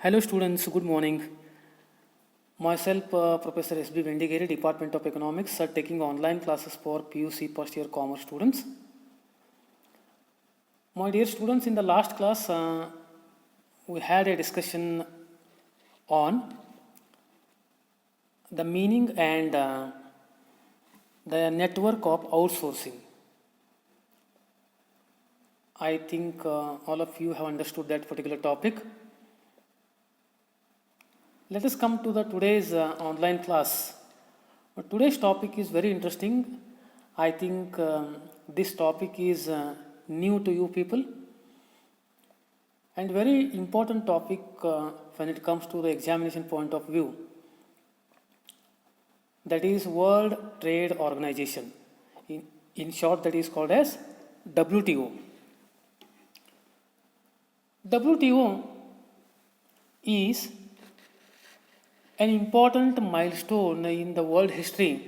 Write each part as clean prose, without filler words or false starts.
Hello students, good morning. Myself, Professor S.B. Bhendigeri, Department of Economics, are taking online classes for PUC first year commerce students. My dear students, in the last class, we had a discussion on the meaning and the network of outsourcing. I think all of you have understood that particular topic. Let us come to the today's online class. Today's topic is very interesting. I think this topic is new to you people and very important topic when it comes to the examination point of view. That is World Trade Organization. In short, that is called as WTO. WTO is an important milestone in the world history,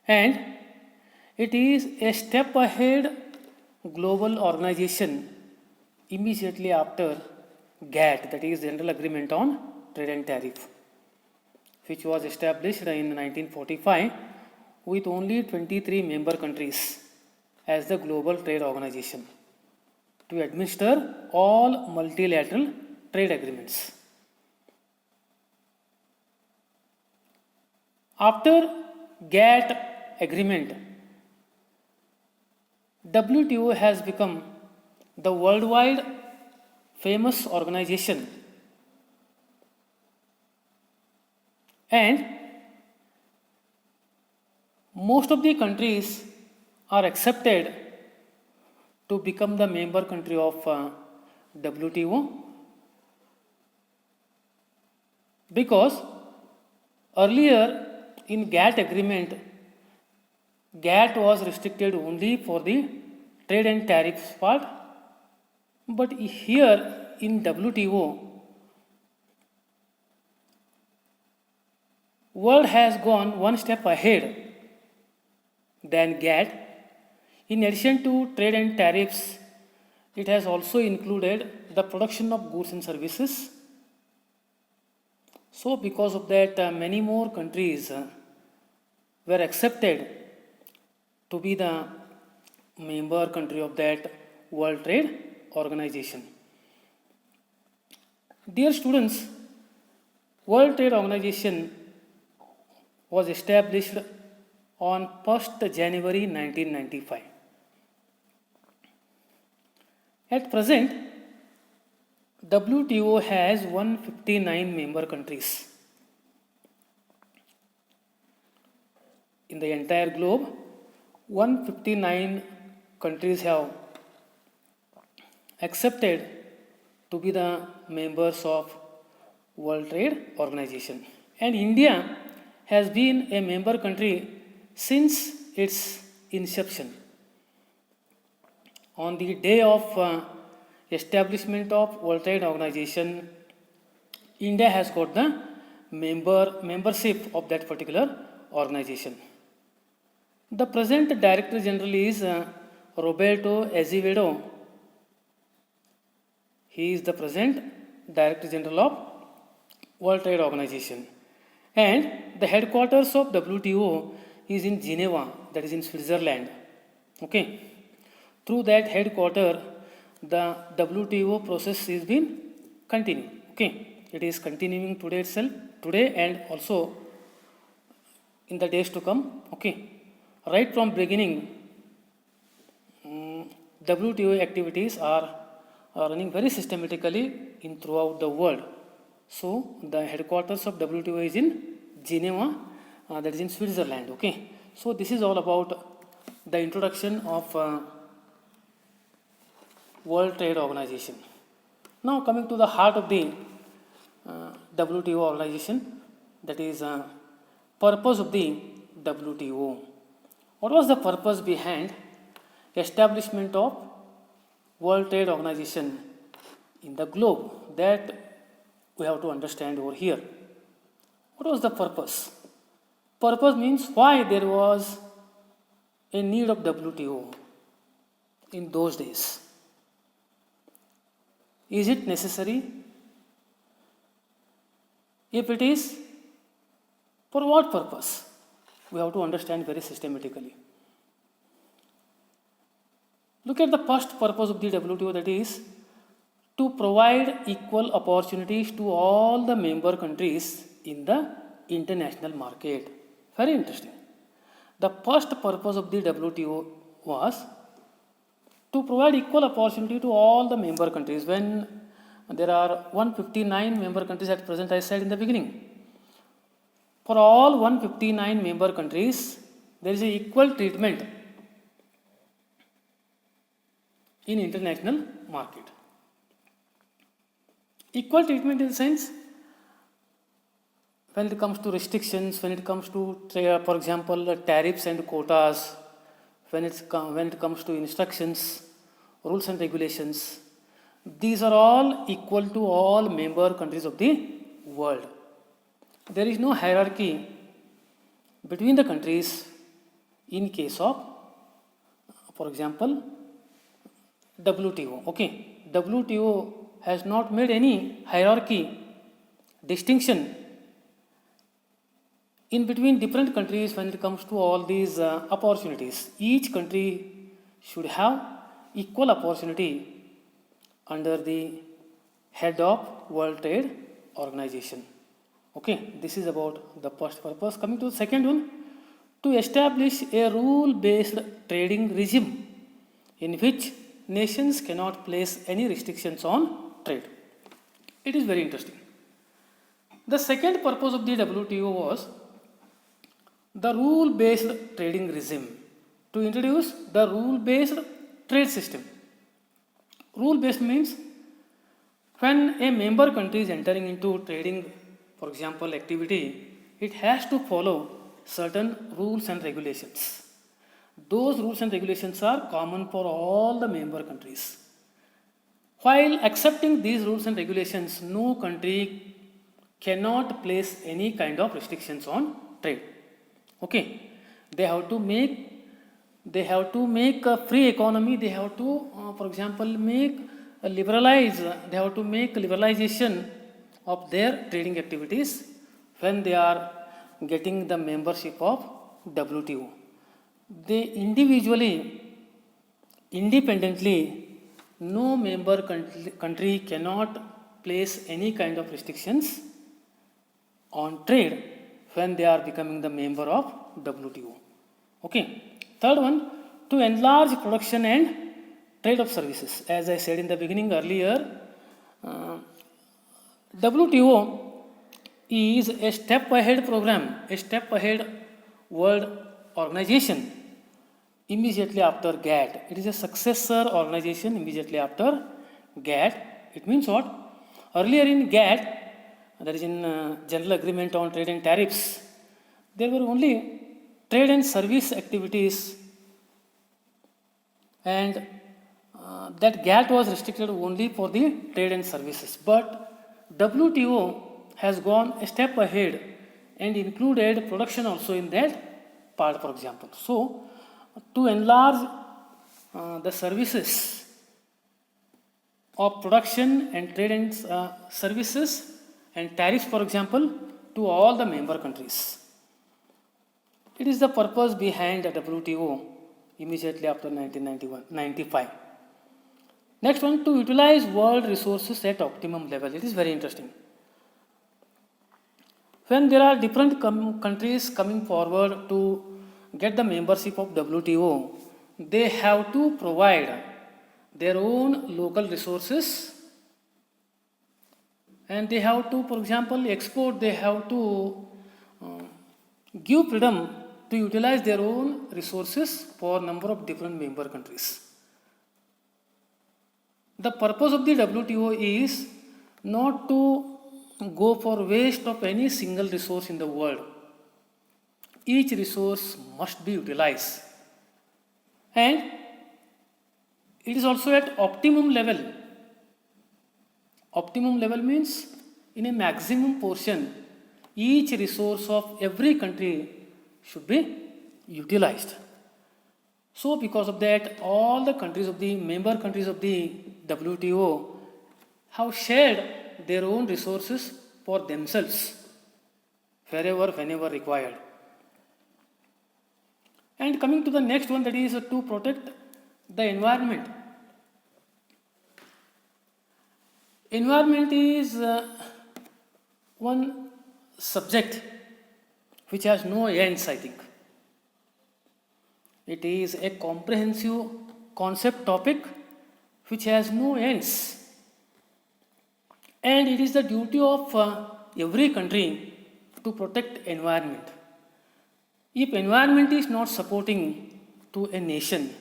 and it is a step ahead global organization immediately after GATT, that is General Agreement on Trade and Tariff, which was established in 1945 with only 23 member countries as the Global Trade Organization to administer all multilateral trade agreements. After GATT agreement, WTO has become the worldwide famous organization, and most of the countries are accepted to become the member country of WTO because earlier in GATT agreement, GATT was restricted only for the trade and tariffs part, but here in WTO, world has gone one step ahead than GATT. In addition to trade and tariffs, it has also included the production of goods and services. So because of that, many more countries were accepted to be the member country of that World Trade Organization. Dear students, World Trade Organization was established on 1st January 1995. At present, WTO has 159 member countries. In the entire globe, 159 countries have accepted to be the members of World Trade Organization. And India has been a member country since its inception. On the day of establishment of World Trade Organization, India has got the membership of that particular organization. The present Director General is Roberto Azevedo. He is the present Director General of World Trade Organization. And the headquarters of WTO is in Geneva, that is in Switzerland. Okay. Through that headquarter, the WTO process is being continued. Okay. It is continuing today itself, today and also in the days to come. Okay. Right from beginning, WTO activities are running very systematically in throughout the world. So the headquarters of WTO is in Geneva, that is in Switzerland. Okay. So this is all about the introduction of World Trade Organization. Now coming to the heart of the WTO organization, that is purpose of the WTO. What was the purpose behind establishment of World Trade Organization in the globe? That we have to understand over here. What was the purpose? Purpose means why there was a need of WTO in those days. Is it necessary? If it is, for what purpose? We have to understand very systematically. Look at the first purpose of the WTO, that is to provide equal opportunities to all the member countries in the international market. Very interesting. The first purpose of the WTO was to provide equal opportunity to all the member countries. When there are 159 member countries at present, I said in the beginning, for all 159 member countries, there is an equal treatment in international market. Equal treatment in the sense, when it comes to restrictions, when it comes to, for example, tariffs and quotas, when it comes to instructions, rules and regulations, these are all equal to all member countries of the world. There is no hierarchy between the countries in case of, for example, WTO. Okay, WTO has not made any hierarchy, distinction in between different countries when it comes to all these opportunities. Each country should have equal opportunity under the head of World Trade Organization. Okay, this is about the first purpose. Coming to the second one, to establish a rule-based trading regime in which nations cannot place any restrictions on trade. It is very interesting. The second purpose of the WTO was the rule-based trading regime, to introduce the rule-based trade system. Rule-based means when a member country is entering into trading, for example, activity, it has to follow certain rules and regulations. Those rules and regulations are common for all the member countries. While accepting these rules and regulations, no country cannot place any kind of restrictions on trade. Okay, they have to make a free economy. They have to, for example, make a liberalization of their trading activities when they are getting the membership of WTO. They independently, no member country cannot place any kind of restrictions on trade when they are becoming the member of WTO. Okay. Third one, to enlarge production and trade of services. As I said in the beginning earlier, WTO is a step ahead program, a step ahead world organization immediately after GATT. It is a successor organization immediately after GATT. It means what? Earlier in GATT, that is in General Agreement on Trade and Tariffs, there were only trade and service activities, and that GATT was restricted only for the trade and services. But WTO has gone a step ahead and included production also in that part, for example. So, to enlarge the services of production and trade and services and tariffs, for example, to all the member countries. It is the purpose behind the WTO immediately after 1995. Next one, to utilize world resources at optimum level. It is very interesting. When there are different countries coming forward to get the membership of WTO, they have to provide their own local resources, and they have to, for example, export. They have to give freedom to utilize their own resources for a number of different member countries. The purpose of the WTO is not to go for waste of any single resource in the world. Each resource must be utilized, and it is also at optimum level. Optimum level means in a maximum portion, each resource of every country should be utilized. So because of that, all the countries of the member countries of the WTO have shared their own resources for themselves wherever, whenever required. And coming to the next one, that is to protect the environment. Environment is one subject which has no ends, I think. It is a comprehensive concept topic which has no ends. And it is the duty of every country to protect environment. If environment is not supporting to a nation,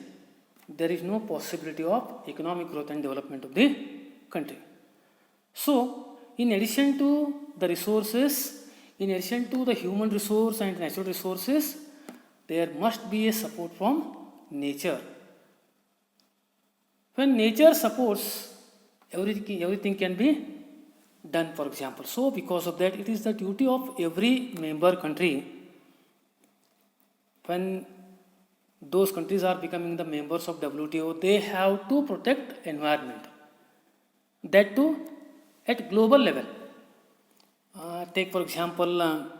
there is no possibility of economic growth and development of the country. So, in addition to the resources, in addition to the human resource and natural resources, there must be a support from nature. When nature supports, everything can be done, for example. So, because of that, it is the duty of every member country, when those countries are becoming the members of WTO, they have to protect environment. That too at global level. Take for example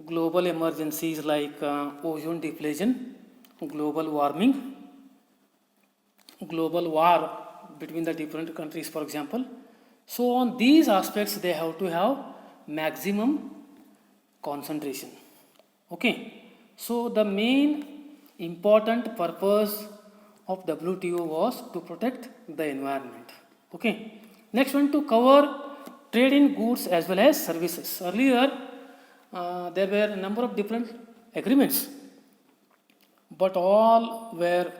global emergencies like ozone depletion, global warming, global war between the different countries, for example. So on these aspects they have to have maximum concentration. Okay, so the main important purpose of WTO was to protect the environment. Okay, next one, to cover trade in goods as well as services. Earlier there were a number of different agreements, but all were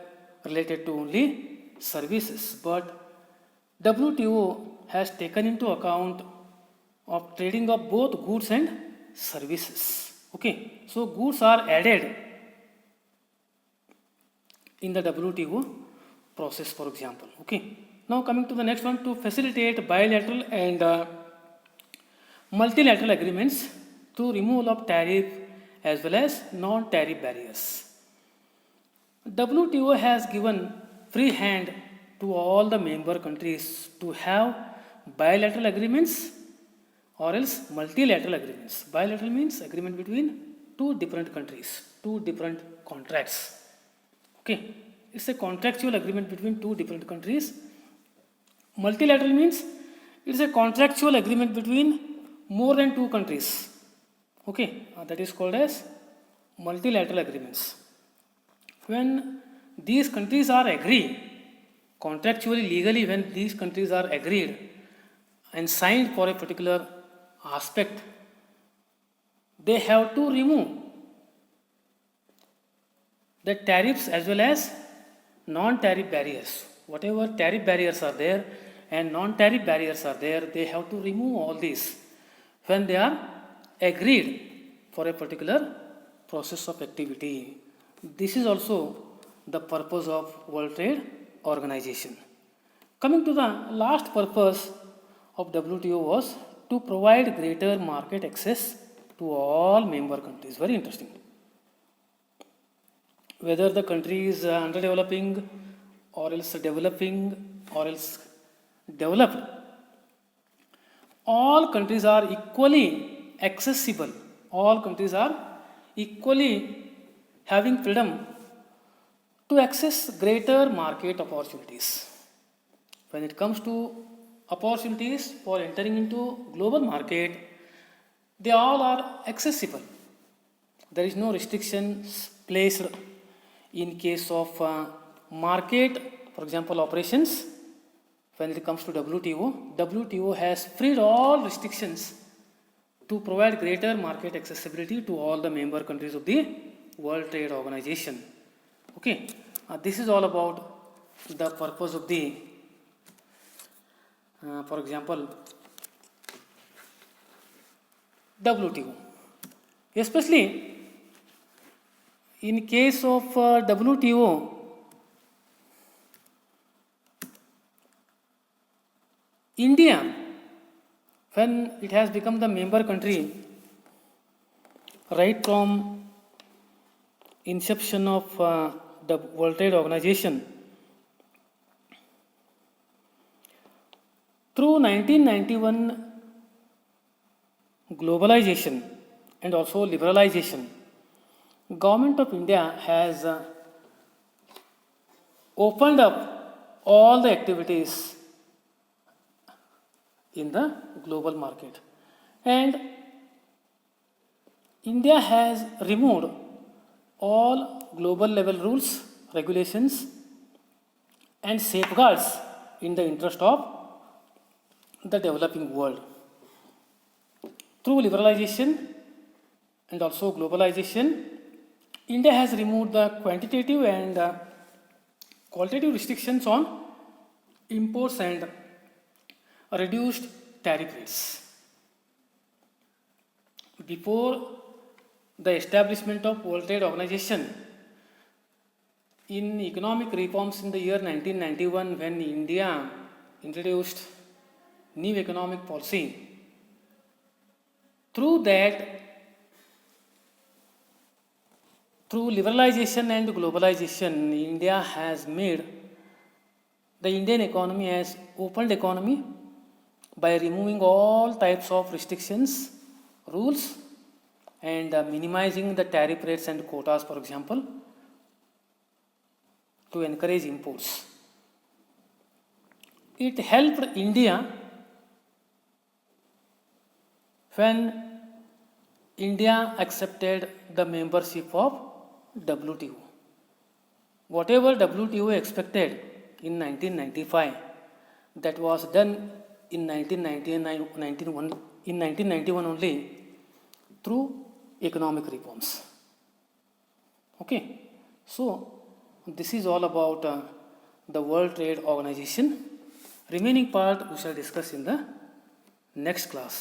related to only services. But WTO has taken into account of trading of both goods and services. Okay, so goods are added in the WTO process, for example. Okay, now coming to the next one, to facilitate bilateral and multilateral agreements to removal of tariff as well as non-tariff barriers. WTO has given free hand to all the member countries to have bilateral agreements or else multilateral agreements. Bilateral means agreement between two different countries, two different contracts. Okay, it's a contractual agreement between two different countries. Multilateral means it's a contractual agreement between more than two countries. Okay, that is called as multilateral agreements. When these countries are agreed, contractually, legally, when these countries are agreed and signed for a particular aspect, they have to remove the tariffs as well as non-tariff barriers. Whatever tariff barriers are there and non-tariff barriers are there, they have to remove all these when they are agreed for a particular process of activity. This is also the purpose of World Trade Organization. Coming to the last purpose of WTO was to provide greater market access to all member countries. Very interesting. Whether the country is underdeveloping or else developing or else developed, all countries are equally accessible. All countries are equally having freedom to access greater market opportunities. When it comes to opportunities for entering into global market, they all are accessible. There is no restrictions placed in case of market, for example, operations. When it comes to WTO, WTO has freed all restrictions to provide greater market accessibility to all the member countries of the World Trade Organization. Okay, this is all about the purpose of the, for example, WTO. Especially in case of WTO, India, when it has become the member country, right from inception of the World Trade Organization, Through 1991 globalization and also liberalization, Government of India has opened up all the activities in the global market, and India has removed all global level rules, regulations, and safeguards in the interest of the developing world. Through liberalization and also globalization, India has removed the quantitative and qualitative restrictions on imports and reduced tariff rates. Before the establishment of World Trade Organization, in economic reforms in the year 1991, when India introduced new economic policy, through liberalization and globalization, India has made the Indian economy as open economy by removing all types of restrictions, rules, and minimizing the tariff rates and quotas, for example, to encourage imports. It helped India when India accepted the membership of WTO. Whatever WTO expected in 1995, that was done in 1991 only through economic reforms. Okay, so this is all about the World Trade Organization. Remaining part we shall discuss in the next class.